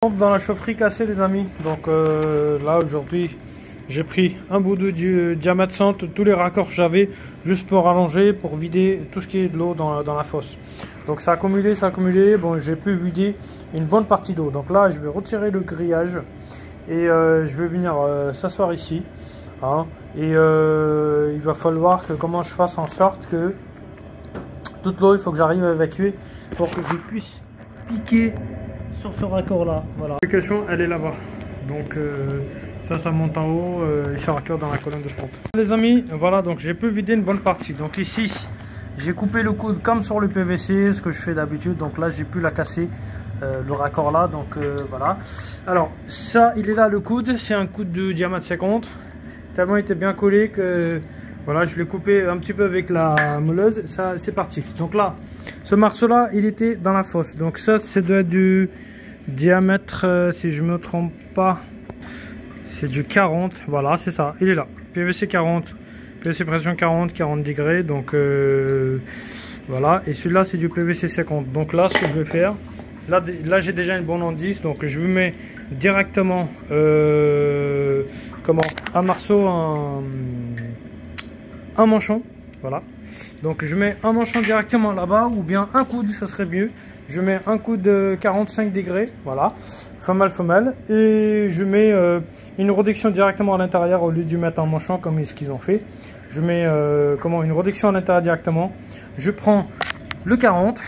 Dans la chaufferie cassée les amis, donc là aujourd'hui j'ai pris un bout du diamètre centre, tous les raccords que j'avais juste pour rallonger, pour vider tout ce qui est de l'eau dans la fosse. Donc ça a accumulé, bon j'ai pu vider une bonne partie d'eau. Donc là je vais retirer le grillage et je vais venir s'asseoir ici, hein, et il va falloir que comment je fasse en sorte que toute l'eau, il faut que j'arrive à évacuer pour que je puisse piquer sur ce raccord là. Voilà, l'application elle est là-bas, donc ça monte en haut et ce raccord dans la colonne de fonte. Les amis, voilà, donc j'ai pu vider une bonne partie. Donc ici j'ai coupé le coude comme sur le PVC, ce que je fais d'habitude. Donc là j'ai pu la casser, le raccord là, donc voilà. Alors ça, il est là, le coude, c'est un coude de diamètre 50, tellement il était bien collé que voilà, je l'ai coupé un petit peu avec la meuleuse, ça c'est parti. Donc là, ce morceau là, il était dans la fosse. Donc ça, c'est du diamètre, si je me trompe pas, c'est du 40. Voilà, c'est ça, il est là. PVC 40, PVC pression 40, 40 degrés. Donc voilà, et celui-là, c'est du PVC 50. Donc là, ce que je vais faire, là j'ai déjà une bonne indice, donc je mets directement un morceau, un manchon, voilà. Donc je mets un manchon directement là-bas, ou bien un coude, ça serait mieux. Je mets un coude de 45 degrés, voilà, femelle, et je mets une réduction directement à l'intérieur au lieu de mettre un manchon comme ce qu'ils ont fait. Je mets une réduction à l'intérieur directement. Je prends le 40,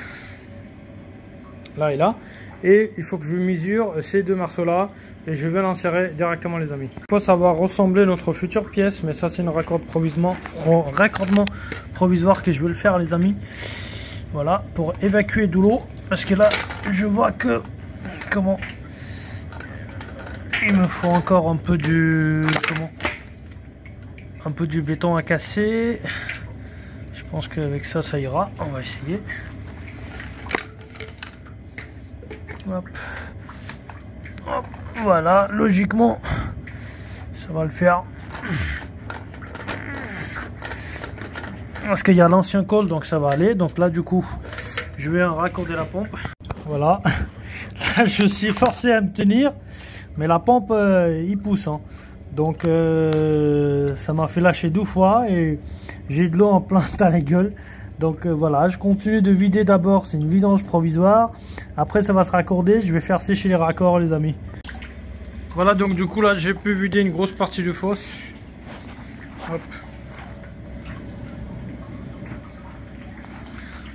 là et là, et il faut que je mesure ces deux morceaux là et je vais l'insérer directement les amis. Il faut savoir ressembler notre future pièce, mais ça c'est une raccordement provisoire que je vais le faire les amis, voilà, pour évacuer de l'eau, parce que là je vois que il me faut encore un peu du béton à casser. Je pense qu'avec ça ça ira, on va essayer. Hop. Hop, voilà, logiquement ça va le faire, parce qu'il y a l'ancien col, donc ça va aller. Donc là du coup je vais raccorder la pompe, voilà. Là, je suis forcé à me tenir, mais la pompe il pousse, hein. Donc ça m'a fait lâcher 2 fois et j'ai de l'eau en plein à la gueule. Donc voilà, je continue de vider d'abord, c'est une vidange provisoire. Après ça va se raccorder, je vais faire sécher les raccords les amis. Voilà, donc du coup là j'ai pu vider une grosse partie de fosse. Hop.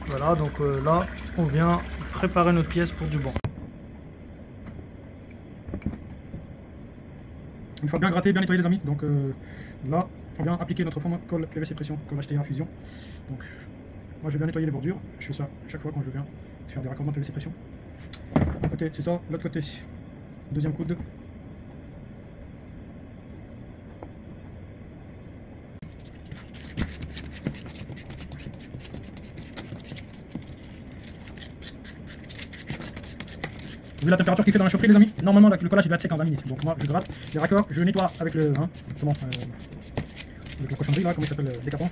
Voilà, donc là on vient préparer notre pièce pour du banc. Une fois bien gratté, bien nettoyé les amis, donc là on vient appliquer notre fond colle PVC pression, colle HTA fusion. Donc moi je vais bien nettoyer les bordures, je fais ça chaque fois quand je viens faire des raccordements PVC pression. D'un côté c'est ça, l'autre côté deuxième coude. Vu la température qu'il fait dans la chaufferie les amis, normalement le collage il doit être sec en 20 minutes. Donc moi je gratte les raccords, je nettoie avec le avec la cochonnerie là, comment il s'appelle, décapant.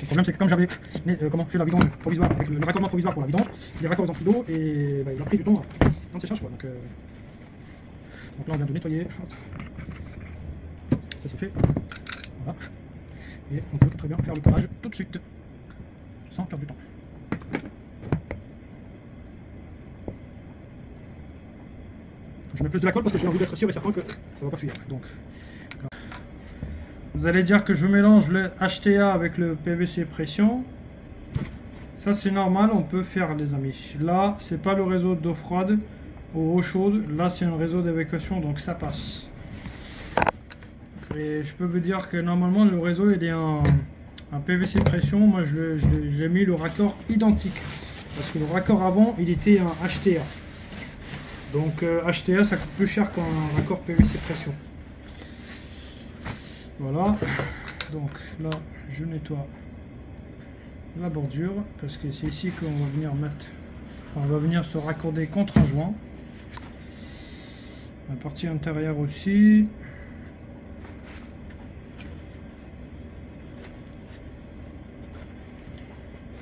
Le problème c'est que comme j'avais fait la vidange provisoire avec le raccordement provisoire pour la vidange, les raccords ont pris d'eau et il a pris du temps dans le séchage quoi. Donc là on vient de nettoyer. Ça c'est fait. Voilà. Et on peut très bien faire le collage tout de suite sans perdre du temps. Je mets plus de la colle parce que j'ai envie d'être sûr et certain que ça ne va pas fuir. Donc, vous allez dire que je mélange le HTA avec le PVC pression. Ça c'est normal, on peut faire les amis. Là c'est pas le réseau d'eau froide ou eau chaude, là c'est un réseau d'évacuation, donc ça passe. Et je peux vous dire que normalement le réseau il est un PVC pression. Moi j'ai mis le raccord identique parce que le raccord avant il était un HTA. Donc HTA ça coûte plus cher qu'un raccord PVC pression. Voilà, donc là je nettoie la bordure parce que c'est ici qu'on va venir mettre, on va venir se raccorder contre un joint. La partie intérieure aussi.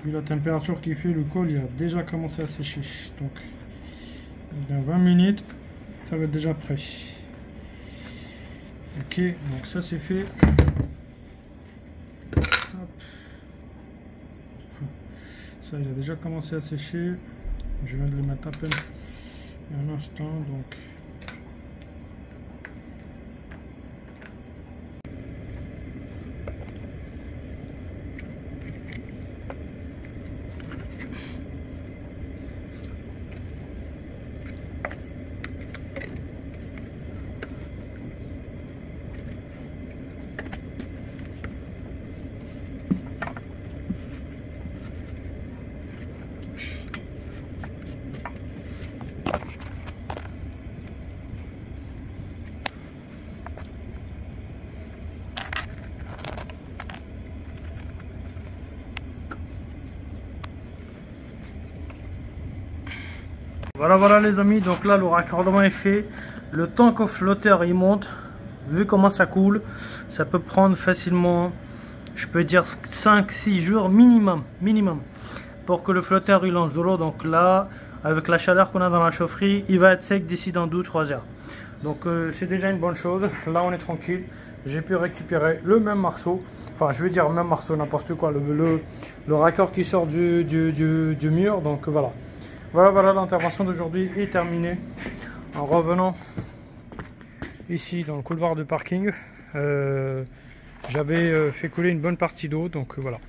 Vu la température qu'il fait, le col il a déjà commencé à sécher, donc Dans 20 minutes, ça va être déjà prêt. Ok, donc ça c'est fait. Hop. Ça, il a déjà commencé à sécher. Je viens de le mettre à peine un instant, donc. Voilà les amis, donc là le raccordement est fait. Le temps qu'au flotteur il monte, vu comment ça coule, ça peut prendre facilement, je peux dire 5-6 jours minimum pour que le flotteur il lance de l'eau. Donc là, avec la chaleur qu'on a dans la chaufferie, il va être sec d'ici dans 2-3 heures. Donc c'est déjà une bonne chose. Là on est tranquille. J'ai pu récupérer le même morceau. Enfin je veux dire même morceau, n'importe quoi. Le raccord qui sort du mur. Donc voilà. Voilà, l'intervention d'aujourd'hui est terminée. En revenant ici dans le couloir de parking, j'avais fait couler une bonne partie d'eau. Donc voilà.